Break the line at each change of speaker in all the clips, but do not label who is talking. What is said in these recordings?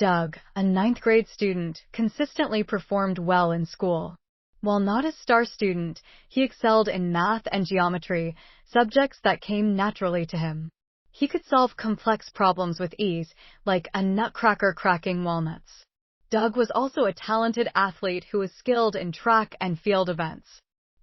Doug, a ninth-grade student, consistently performed well in school. While not a star student, he excelled in math and geometry, subjects that came naturally to him. He could solve complex problems with ease, like a nutcracker cracking walnuts. Doug was also a talented athlete who was skilled in track and field events.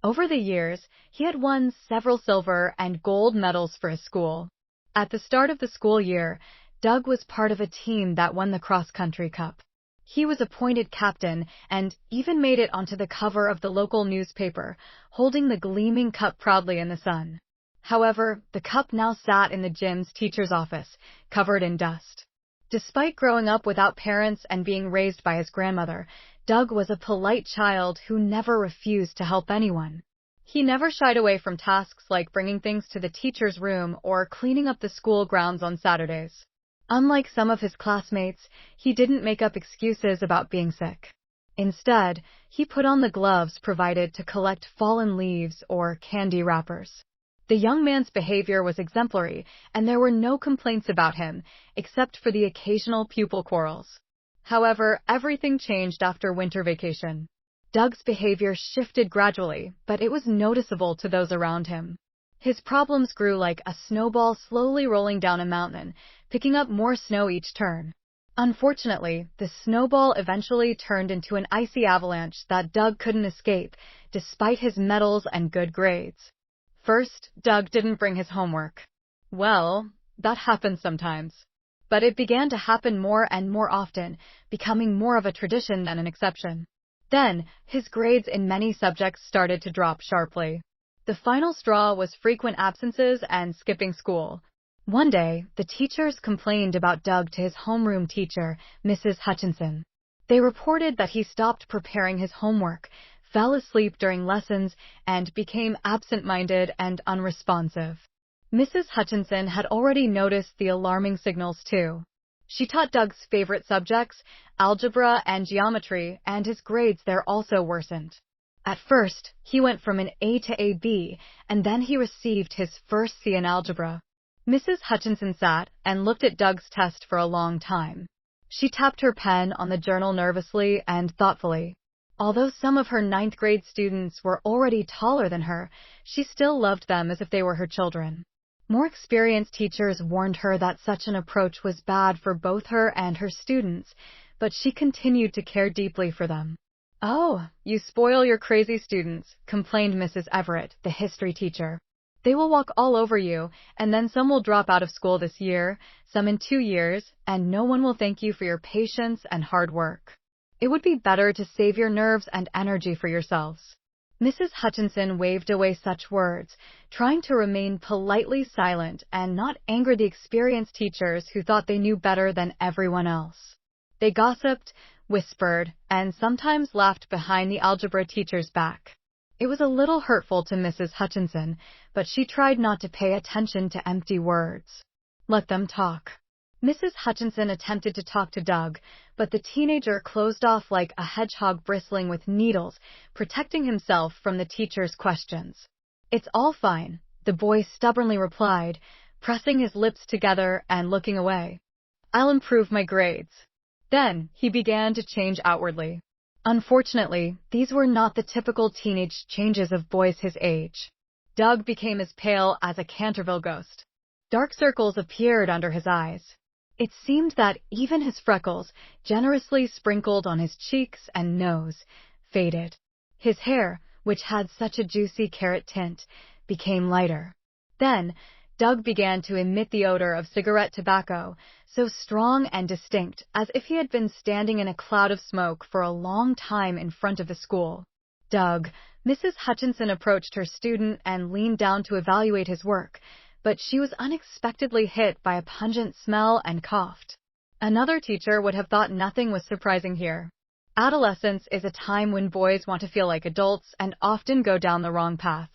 Over the years, he had won several silver and gold medals for his school. At the start of the school year, Doug was part of a team that won the cross-country cup. He was appointed captain and even made it onto the cover of the local newspaper, holding the gleaming cup proudly in the sun. However, the cup now sat in the gym's teacher's office, covered in dust. Despite growing up without parents and being raised by his grandmother, Doug was a polite child who never refused to help anyone. He never shied away from tasks like bringing things to the teacher's room or cleaning up the school grounds on Saturdays. Unlike some of his classmates, he didn't make up excuses about being sick. Instead, he put on the gloves provided to collect fallen leaves or candy wrappers. The young man's behavior was exemplary, and there were no complaints about him, except for the occasional pupil quarrels. However, everything changed after winter vacation. Doug's behavior shifted gradually, but it was noticeable to those around him. His problems grew like a snowball slowly rolling down a mountain, picking up more snow each turn. Unfortunately, the snowball eventually turned into an icy avalanche that Doug couldn't escape, despite his medals and good grades. First, Doug didn't bring his homework. Well, that happens sometimes. But it began to happen more and more often, becoming more of a tradition than an exception. Then, his grades in many subjects started to drop sharply. The final straw was frequent absences and skipping school. One day, the teachers complained about Doug to his homeroom teacher, Mrs. Hutchinson. They reported that he stopped preparing his homework, fell asleep during lessons, and became absent-minded and unresponsive. Mrs. Hutchinson had already noticed the alarming signals too. She taught Doug's favorite subjects, algebra and geometry, and his grades there also worsened. At first, he went from an A to a B, and then he received his first C in algebra. Mrs. Hutchinson sat and looked at Doug's test for a long time. She tapped her pen on the journal nervously and thoughtfully. Although some of her ninth-grade students were already taller than her, she still loved them as if they were her children. More experienced teachers warned her that such an approach was bad for both her and her students, but she continued to care deeply for them. "Oh, you spoil your crazy students," complained Mrs. Everett, the history teacher. "They will walk all over you, and then some will drop out of school this year, some in 2 years, and no one will thank you for your patience and hard work. It would be better to save your nerves and energy for yourselves." Mrs. Hutchinson waved away such words, trying to remain politely silent and not anger the experienced teachers who thought they knew better than everyone else. They gossiped, whispered, and sometimes laughed behind the algebra teacher's back. It was a little hurtful to Mrs. Hutchinson, but she tried not to pay attention to empty words. Let them talk. Mrs. Hutchinson attempted to talk to Doug, but the teenager closed off like a hedgehog bristling with needles, protecting himself from the teacher's questions. "It's all fine," the boy stubbornly replied, pressing his lips together and looking away. "I'll improve my grades." Then he began to change outwardly. Unfortunately, these were not the typical teenage changes of boys his age. Doug became as pale as a Canterville ghost. Dark circles appeared under his eyes. It seemed that even his freckles, generously sprinkled on his cheeks and nose, faded. His hair, which had such a juicy carrot tint, became lighter. Then, Doug began to emit the odor of cigarette tobacco, so strong and distinct as if he had been standing in a cloud of smoke for a long time in front of the school. "Doug," Mrs. Hutchinson approached her student and leaned down to evaluate his work, but she was unexpectedly hit by a pungent smell and coughed. Another teacher would have thought nothing was surprising here. Adolescence is a time when boys want to feel like adults and often go down the wrong path.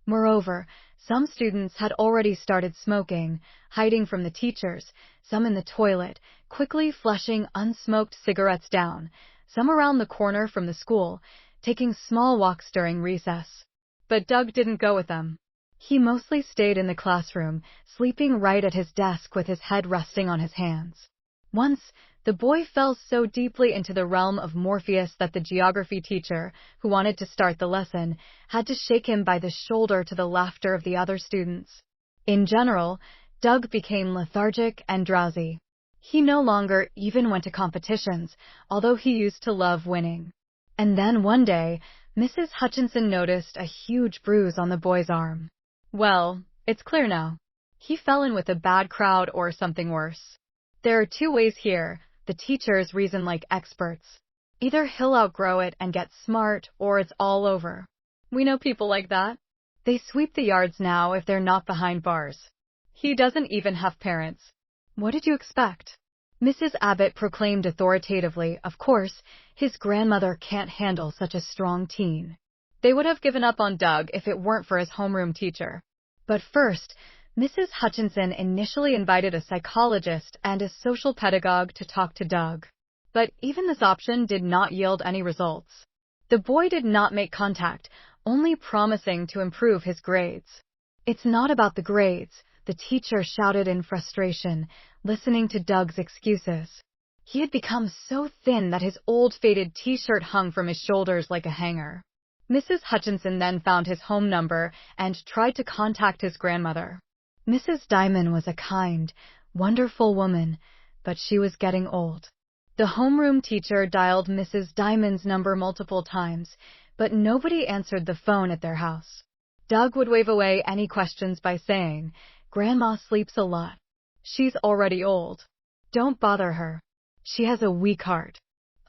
Moreover, some students had already started smoking, hiding from the teachers, some in the toilet, quickly flushing unsmoked cigarettes down, some around the corner from the school, taking small walks during recess. But Doug didn't go with them. He mostly stayed in the classroom, sleeping right at his desk with his head resting on his hands. Once, the boy fell so deeply into the realm of Morpheus that the geography teacher, who wanted to start the lesson, had to shake him by the shoulder to the laughter of the other students. In general, Doug became lethargic and drowsy. He no longer even went to competitions, although he used to love winning. And then one day, Mrs. Hutchinson noticed a huge bruise on the boy's arm. Well, it's clear now. He fell in with a bad crowd or something worse. There are two ways here. The teachers reason like experts. Either he'll outgrow it and get smart, or it's all over. We know people like that. They sweep the yards now if they're not behind bars. He doesn't even have parents. What did you expect? Mrs. Abbott proclaimed authoritatively, of course, his grandmother can't handle such a strong teen. They would have given up on Doug if it weren't for his homeroom teacher. But first, Mrs. Hutchinson initially invited a psychologist and a social pedagogue to talk to Doug. But even this option did not yield any results. The boy did not make contact, only promising to improve his grades. It's not about the grades, the teacher shouted in frustration, listening to Doug's excuses. He had become so thin that his old faded t-shirt hung from his shoulders like a hanger. Mrs. Hutchinson then found his home number and tried to contact his grandmother. Mrs. Diamond was a kind, wonderful woman, but she was getting old. The homeroom teacher dialed Mrs. Diamond's number multiple times, but nobody answered the phone at their house. Doug would wave away any questions by saying, "Grandma sleeps a lot. She's already old. Don't bother her. She has a weak heart.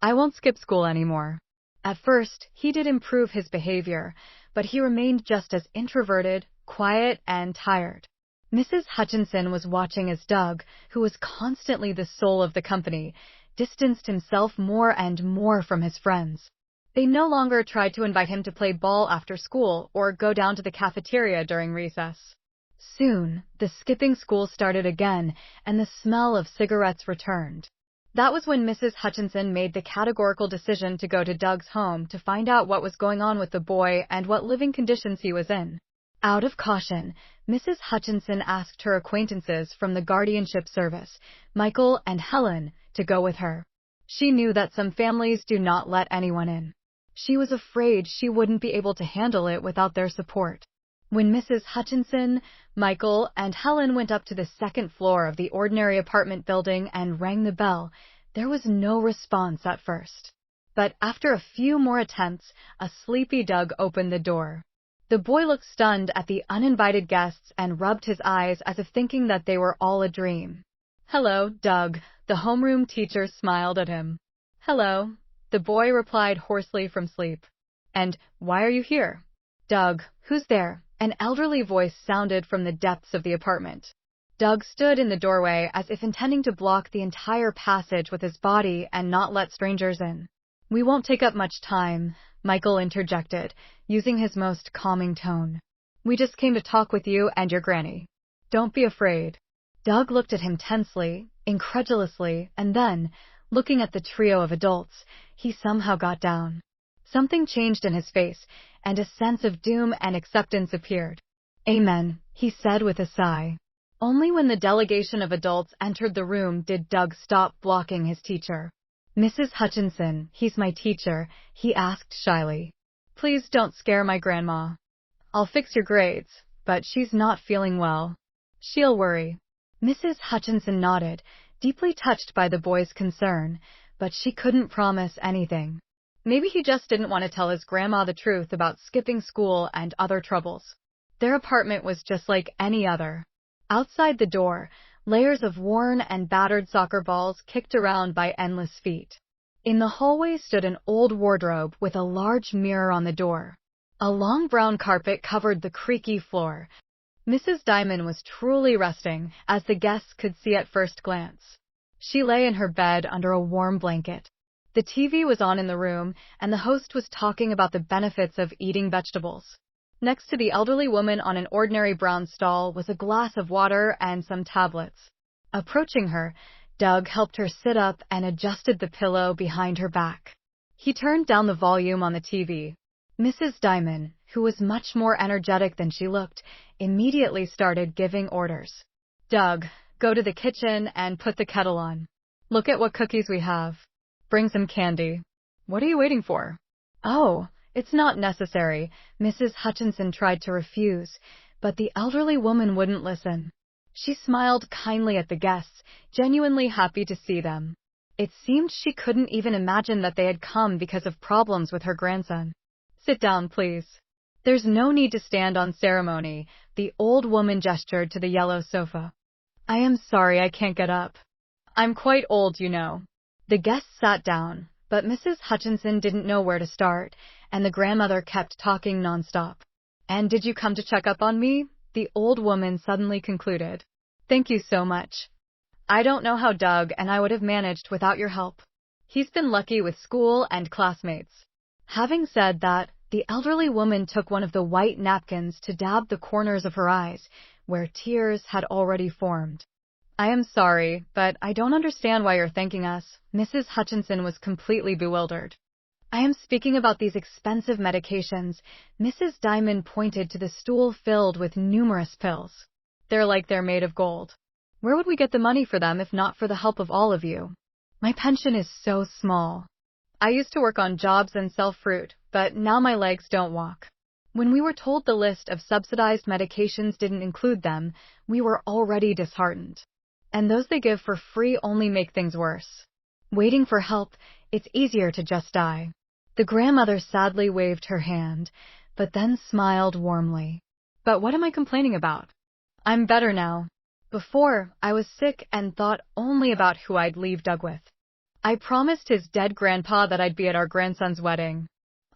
I won't skip school anymore." At first, he did improve his behavior, but he remained just as introverted, quiet, and tired. Mrs. Hutchinson was watching as Doug, who was constantly the soul of the company, distanced himself more and more from his friends. They no longer tried to invite him to play ball after school or go down to the cafeteria during recess. Soon, the skipping school started again, and the smell of cigarettes returned. That was when Mrs. Hutchinson made the categorical decision to go to Doug's home to find out what was going on with the boy and what living conditions he was in. Out of caution, Mrs. Hutchinson asked her acquaintances from the guardianship service, Michael and Helen, to go with her. She knew that some families do not let anyone in. She was afraid she wouldn't be able to handle it without their support. When Mrs. Hutchinson, Michael, and Helen went up to the second floor of the ordinary apartment building and rang the bell, there was no response at first. But after a few more attempts, a sleepy Doug opened the door. The boy looked stunned at the uninvited guests and rubbed his eyes as if thinking that they were all a dream. "Hello, Doug," the homeroom teacher smiled at him. "Hello," the boy replied hoarsely from sleep. "And why are you here?" "Doug, who's there?" An elderly voice sounded from the depths of the apartment. Doug stood in the doorway as if intending to block the entire passage with his body and not let strangers in. "We won't take up much time," Michael interjected, using his most calming tone. "We just came to talk with you and your granny. Don't be afraid." Doug looked at him tensely, incredulously, and then, looking at the trio of adults, he somehow got down. Something changed in his face, and a sense of doom and acceptance appeared. "Amen," he said with a sigh. Only when the delegation of adults entered the room did Doug stop blocking his teacher. "Mrs. Hutchinson, he's my teacher," he asked shyly. "Please don't scare my grandma. I'll fix your grades, but she's not feeling well. She'll worry." Mrs. Hutchinson nodded, deeply touched by the boy's concern, but she couldn't promise anything. Maybe he just didn't want to tell his grandma the truth about skipping school and other troubles. Their apartment was just like any other. Outside the door, layers of worn and battered soccer balls kicked around by endless feet. In the hallway stood an old wardrobe with a large mirror on the door. A long brown carpet covered the creaky floor. Mrs. Diamond was truly resting, as the guests could see at first glance. She lay in her bed under a warm blanket. The TV was on in the room, and the host was talking about the benefits of eating vegetables. Next to the elderly woman on an ordinary brown stall was a glass of water and some tablets. Approaching her, Doug helped her sit up and adjusted the pillow behind her back. He turned down the volume on the TV. Mrs. Diamond, who was much more energetic than she looked, immediately started giving orders. "Doug, go to the kitchen and put the kettle on. Look at what cookies we have. Bring some candy. What are you waiting for? Oh, it's not necessary. Mrs. Hutchinson tried to refuse, but the elderly woman wouldn't listen. She smiled kindly at the guests, genuinely happy to see them. It seemed she couldn't even imagine that they had come because of problems with her grandson. Sit down, please. There's no need to stand on ceremony, the old woman gestured to the yellow sofa. I am sorry I can't get up. I'm quite old, you know. The guests sat down, but Mrs. Hutchinson didn't know where to start, and the grandmother kept talking nonstop. And did you come to check up on me? The old woman suddenly concluded. Thank you so much. I don't know how Doug and I would have managed without your help. He's been lucky with school and classmates. Having said that, the elderly woman took one of the white napkins to dab the corners of her eyes, where tears had already formed. I am sorry, but I don't understand why you're thanking us. Mrs. Hutchinson was completely bewildered. I am speaking about these expensive medications. Mrs. Diamond pointed to the stool filled with numerous pills. They're made of gold. Where would we get the money for them if not for the help of all of you? My pension is so small. I used to work on jobs and sell fruit, but now my legs don't walk. When we were told the list of subsidized medications didn't include them, we were already disheartened. And those they give for free only make things worse. Waiting for help, it's easier to just die. The grandmother sadly waved her hand, but then smiled warmly. But what am I complaining about? I'm better now. Before, I was sick and thought only about who I'd leave Doug with. I promised his dead grandpa that I'd be at our grandson's wedding.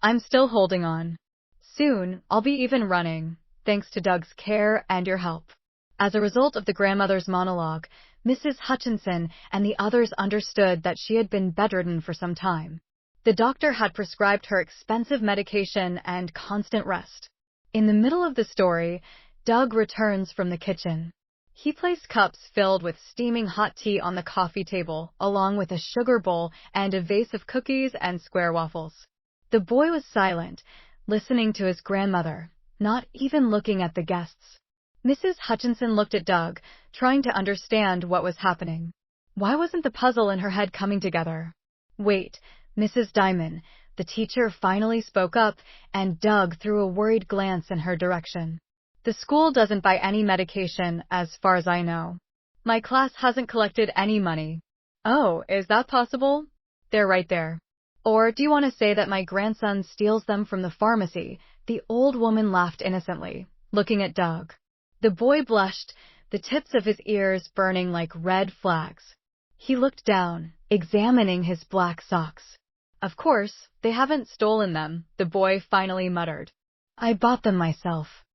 I'm still holding on. Soon, I'll be even running, thanks to Doug's care and your help. As a result of the grandmother's monologue, Mrs. Hutchinson and the others understood that she had been bedridden for some time. The doctor had prescribed her expensive medication and constant rest. In the middle of the story, Doug returns from the kitchen. He placed cups filled with steaming hot tea on the coffee table, along with a sugar bowl and a vase of cookies and square waffles. The boy was silent, listening to his grandmother, not even looking at the guests. Mrs. Hutchinson looked at Doug, trying to understand what was happening. Why wasn't the puzzle in her head coming together? Wait, Mrs. Diamond, the teacher finally spoke up, and Doug threw a worried glance in her direction. The school doesn't buy any medication, as far as I know. My class hasn't collected any money. Oh, is that possible? They're right there. Or do you want to say that my grandson steals them from the pharmacy? The old woman laughed innocently, looking at Doug. The boy blushed, the tips of his ears burning like red flags. He looked down, examining his black socks. Of course, they haven't stolen them, the boy finally muttered. I bought them myself.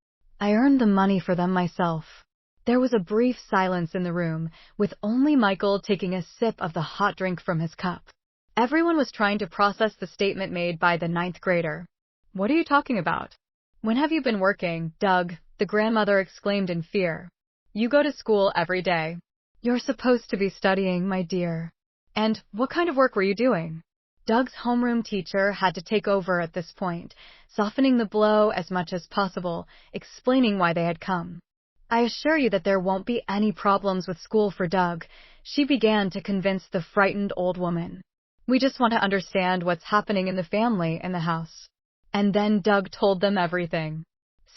I earned the money for them myself. There was a brief silence in the room, with only Michael taking a sip of the hot drink from his cup. Everyone was trying to process the statement made by the 9th grader. What are you talking about? When have you been working, Doug? The grandmother exclaimed in fear. You go to school every day. You're supposed to be studying, my dear. And what kind of work were you doing? Doug's homeroom teacher had to take over at this point, softening the blow as much as possible, explaining why they had come. I assure you that there won't be any problems with school for Doug, she began to convince the frightened old woman. We just want to understand what's happening in the family in the house. And then Doug told them everything.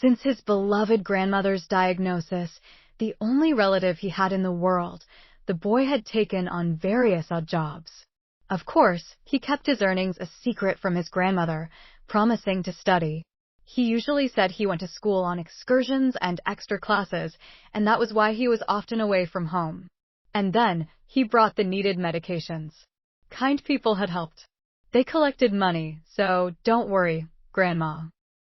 Since his beloved grandmother's diagnosis, the only relative he had in the world, the boy had taken on various odd jobs. Of course, he kept his earnings a secret from his grandmother, promising to study. He usually said he went to school on excursions and extra classes, and that was why he was often away from home. And then, he brought the needed medications. Kind people had helped. They collected money, so don't worry, Grandma.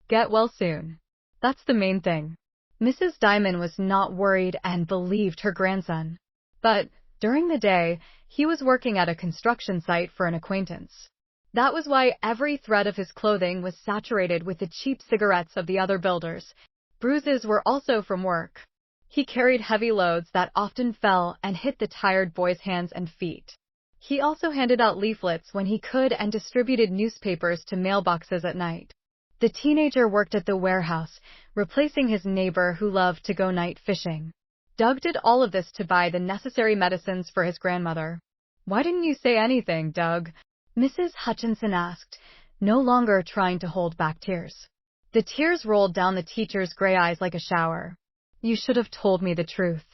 Get well soon. That's the main thing. Mrs. Diamond was not worried and believed her grandson. But, during the day, he was working at a construction site for an acquaintance. That was why every thread of his clothing was saturated with the cheap cigarettes of the other builders. Bruises were also from work. He carried heavy loads that often fell and hit the tired boy's hands and feet. He also handed out leaflets when he could and distributed newspapers to mailboxes at night. The teenager worked at the warehouse, replacing his neighbor who loved to go night fishing. Doug did all of this to buy the necessary medicines for his grandmother. Why didn't you say anything, Doug? Mrs. Hutchinson asked, no longer trying to hold back tears. The tears rolled down the teacher's gray eyes like a shower. You should have told me the truth.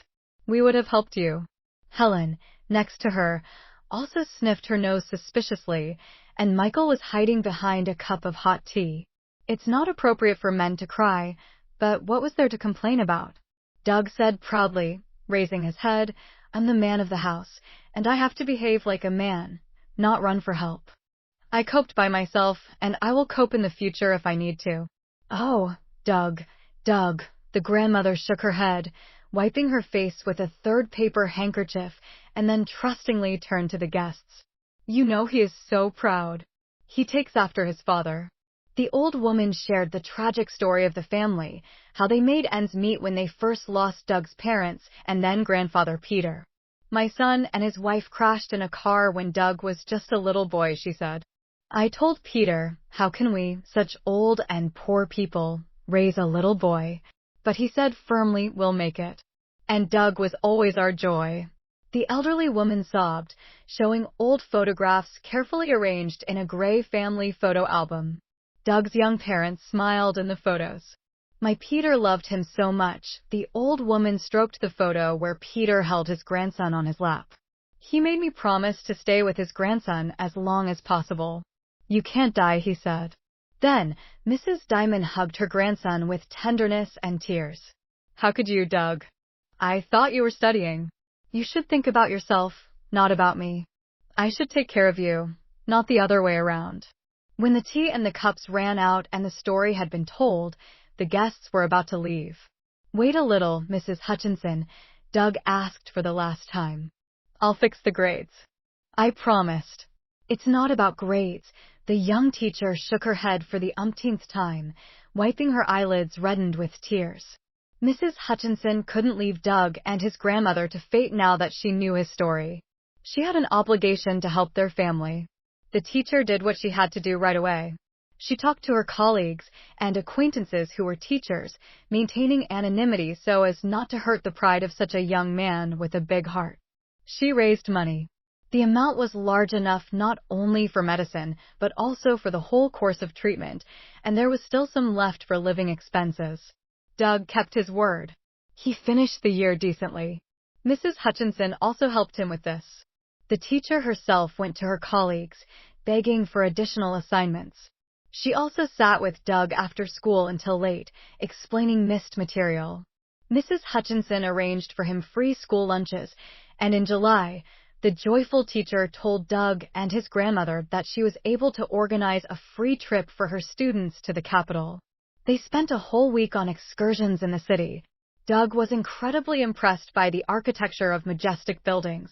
We would have helped you. Helen, next to her, also sniffed her nose suspiciously, and Michael was hiding behind a cup of hot tea. It's not appropriate for men to cry, but what was there to complain about? Doug said proudly, raising his head, I'm the man of the house, and I have to behave like a man, not run for help. I coped by myself, and I will cope in the future if I need to. Oh, Doug, the grandmother shook her head, wiping her face with a third paper handkerchief, and then trustingly turned to the guests. You know he is so proud. He takes after his father. The old woman shared the tragic story of the family, how they made ends meet when they first lost Doug's parents and then grandfather Peter. My son and his wife crashed in a car when Doug was just a little boy, she said. I told Peter, how can we, such old and poor people, raise a little boy? But he said firmly, we'll make it. And Doug was always our joy. The elderly woman sobbed, showing old photographs carefully arranged in a gray family photo album. Doug's young parents smiled in the photos. My Peter loved him so much, the old woman stroked the photo where Peter held his grandson on his lap. He made me promise to stay with his grandson as long as possible. You can't die, he said. Then, Mrs. Diamond hugged her grandson with tenderness and tears. How could you, Doug? I thought you were studying. You should think about yourself, not about me. I should take care of you, not the other way around. When the tea and the cups ran out and the story had been told, the guests were about to leave. Wait a little, Mrs. Hutchinson, Doug asked for the last time. I'll fix the grades. I promised. It's not about grades. The young teacher shook her head for the umpteenth time, wiping her eyelids reddened with tears. Mrs. Hutchinson couldn't leave Doug and his grandmother to fate now that she knew his story. She had an obligation to help their family. The teacher did what she had to do right away. She talked to her colleagues and acquaintances who were teachers, maintaining anonymity so as not to hurt the pride of such a young man with a big heart. She raised money. The amount was large enough not only for medicine, but also for the whole course of treatment, and there was still some left for living expenses. Doug kept his word. He finished the year decently. Mrs. Hutchinson also helped him with this. The teacher herself went to her colleagues, begging for additional assignments. She also sat with Doug after school until late, explaining missed material. Mrs. Hutchinson arranged for him free school lunches, and in July, the joyful teacher told Doug and his grandmother that she was able to organize a free trip for her students to the capital. They spent a whole week on excursions in the city. Doug was incredibly impressed by the architecture of majestic buildings.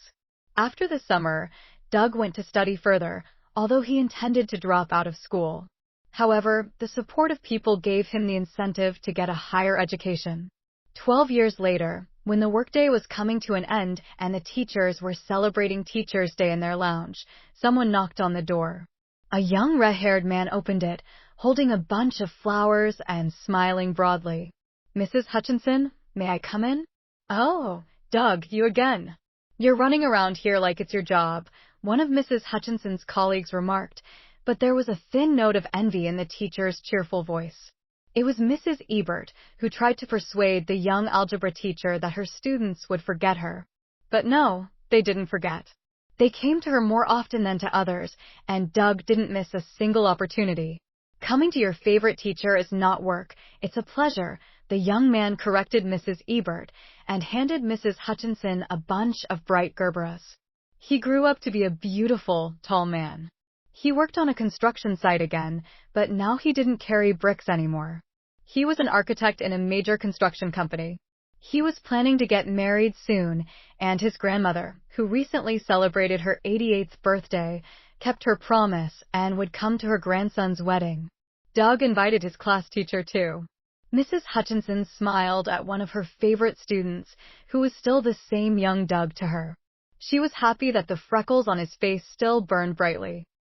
After the summer, Doug went to study further, although he intended to drop out of school. However, the support of people gave him the incentive to get a higher education. 12 years later, when the workday was coming to an end and the teachers were celebrating Teachers' Day in their lounge, someone knocked on the door. A young red-haired man opened it, holding a bunch of flowers and smiling broadly. Mrs. Hutchinson, may I come in? Oh, Doug, you again. You're running around here like it's your job, one of Mrs. Hutchinson's colleagues remarked, but there was a thin note of envy in the teacher's cheerful voice. It was Mrs. Ebert who tried to persuade the young algebra teacher that her students would forget her. But no, they didn't forget. They came to her more often than to others, and Doug didn't miss a single opportunity. Coming to your favorite teacher is not work, it's a pleasure, the young man corrected Mrs. Ebert and handed Mrs. Hutchinson a bunch of bright Gerberas. He grew up to be a beautiful, tall man. He worked on a construction site again, but now he didn't carry bricks anymore. He was an architect in a major construction company. He was planning to get married soon, and his grandmother, who recently celebrated her 88th birthday, kept her promise and would come to her grandson's wedding. Doug invited his class teacher too. Mrs. Hutchinson smiled at one of her favorite students, who was still the same young Doug to her. She was happy that the freckles on his face still burned brightly.